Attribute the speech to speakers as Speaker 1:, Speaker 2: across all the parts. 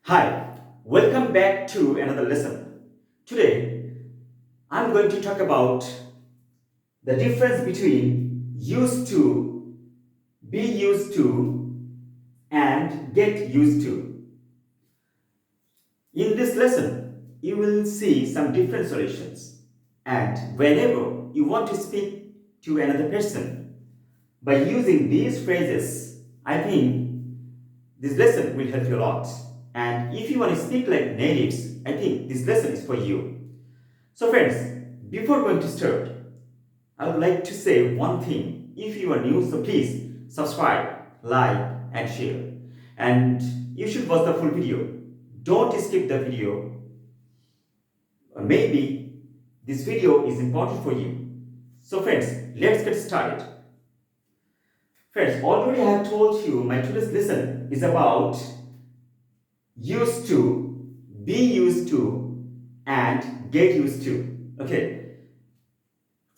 Speaker 1: Hi, welcome back to another lesson. Today, I'm going to talk about the difference between used to, be used to, and get used to. In this lesson, you will see some different solutions. And whenever you want to speak to another person by using these phrases, I think this lesson will help you a lot. And if you want to speak like natives, I think this lesson is for you. So, friends, before going to start, I would like to say one thing. If you are new, so please subscribe, like, and share. And you should watch the full video. Don't skip the video. Or maybe this video is important for you. So, friends, let's get started. Friends, already I have told you my today's lesson is about used to, be used to, and get used to. Okay.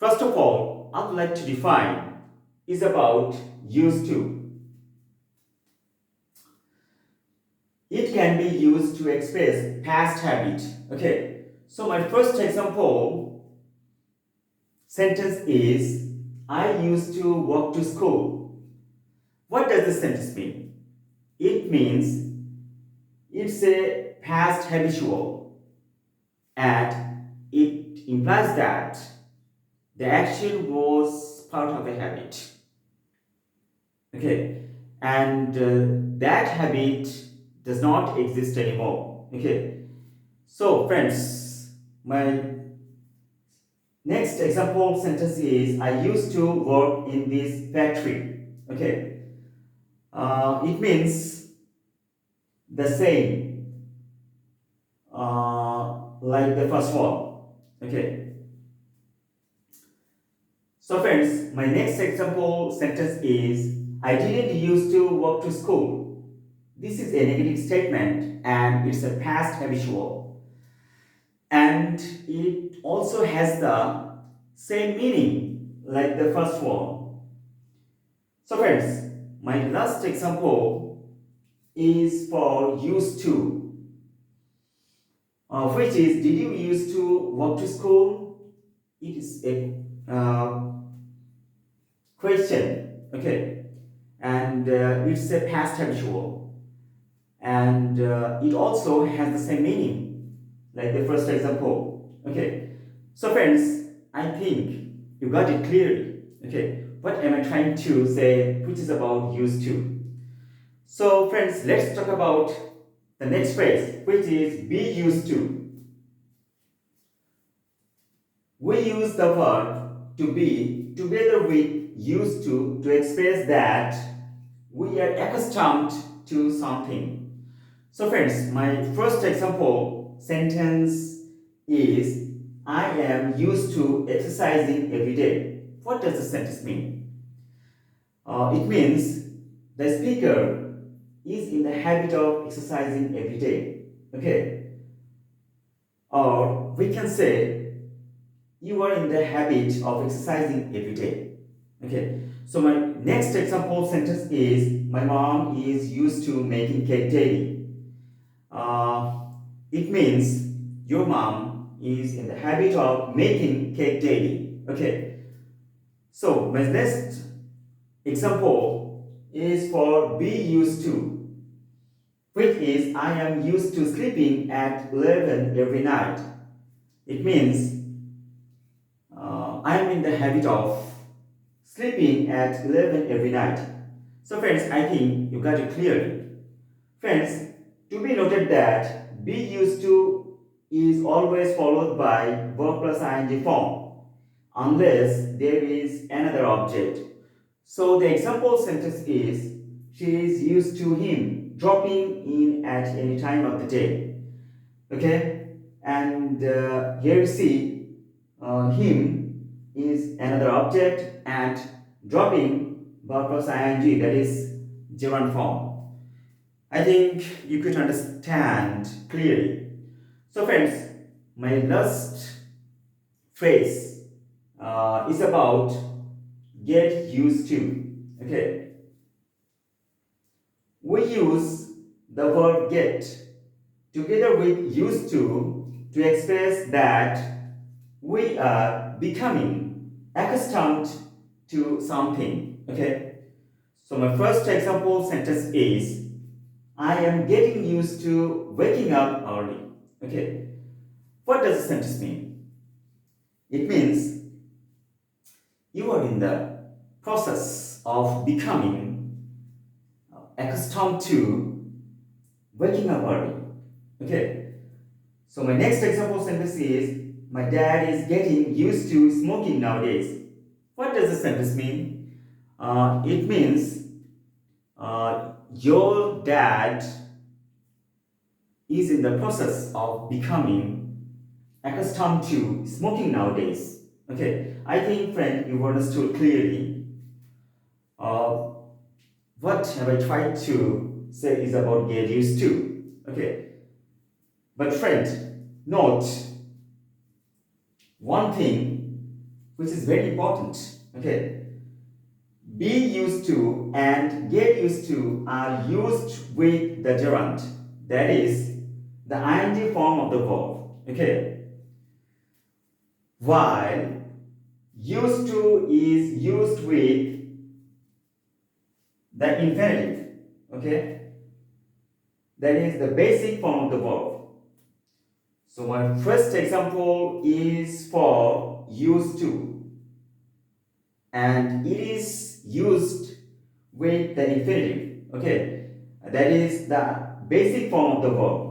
Speaker 1: First of all, I would like to define is about used to. It can be used to express past habit. Okay. So my first example sentence is I used to walk to school. What does this sentence mean? It means it's a past habitual and it implies that the action was part of a habit. Okay, and that habit does not exist anymore. Okay, so friends, my next example sentence is I used to work in this factory. Okay, it means the same like the first one. Okay, so friends, my next example sentence is I didn't used to walk to school. This is a negative statement and it's a past habitual. And it also has the same meaning like the first one. So friends, my last example is for used to, which is did you used to walk to school? It is a question, okay, and it's a past habitual, and it also has the same meaning like the first example. Okay, so friends, I think you got it clearly. Okay, what am I trying to say, which is about used to? So friends, let's talk about the next phrase, which is be used to. We use the verb to be together with used to express that we are accustomed to something. So, friends, my first example sentence is I am used to exercising every day. What does the sentence mean? It means the speaker is in the habit of exercising every day. Okay, or we can say you are in the habit of exercising every day. Okay, so my next example sentence is my mom is used to making cake daily. It means your mom is in the habit of making cake daily. Okay, so my next example is for be used to, which is I am used to sleeping at 11 every night. It means I am in the habit of sleeping at 11 every night. So friends, I think you got it clearly. Friends, to be noted that be used to is always followed by verb plus ing form unless there is another object. So the example sentence is she is used to him dropping in at any time of the day. Okay, and here you see him is another object and dropping verb plus ing, that is gerund form. I think you could understand clearly. So friends, my last phrase is about get used to. Okay, we use the word get together with used to express that we are becoming accustomed to something. Okay, so my first example sentence is I am getting used to waking up early. Okay, what does the sentence mean? It means you are in the process of becoming accustomed to waking up early. Okay, so my next example sentence is my dad is getting used to smoking nowadays. What does the sentence mean? It means your dad is in the process of becoming accustomed to smoking nowadays. Okay, I think, friend, you understood clearly. Uh, what have I tried to say is about get used to. Okay, but friend, note one thing which is very important. Okay, be used to and get used to are used with the gerund, that is the ing form of the verb. Okay, while used to is used with the infinitive. Okay, that is the basic form of the verb. So my first example is for used to, and it is used with the infinitive. Okay, that is the basic form of the verb.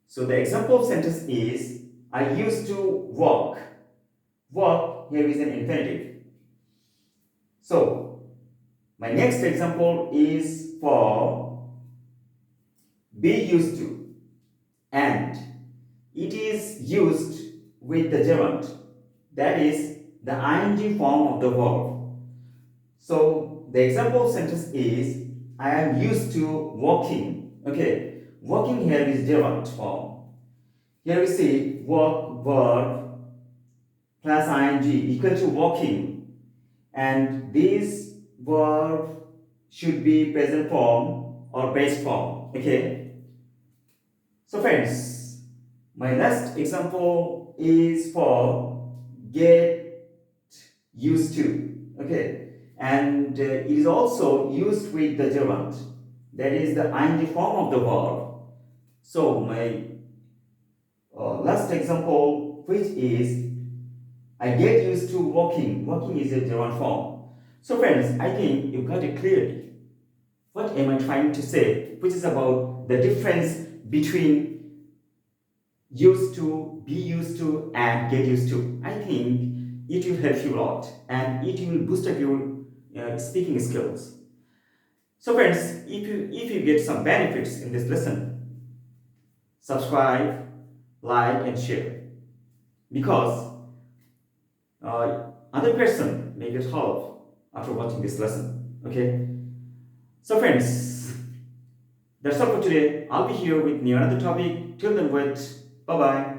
Speaker 1: So the example sentence is I used to walk. Walk here is an infinitive. So my next example is for be used to, and it is used with the gerund, that is the ing form of the verb. So the example sentence is I am used to walking. Okay, walking here is gerund form. Here we see walk verb plus ing equal to walking, and this verb should be present form or base form. Okay, so friends, my last example is for get used to. Okay, and it is also used with the gerund, that is the ing form of the verb. So my last example, which is I get used to walking. Walking is a gerund form. So friends, I think you got it clearly. What am I trying to say? Which is about the difference between used to, be used to, and get used to. I think it will help you a lot and it will boost up your speaking skills. So friends, if you get some benefits in this lesson, subscribe, like, and share, because other person may get help after watching this lesson. Okay. So friends, that's all for today. I'll be here with new another topic. Till then, wait. Bye bye.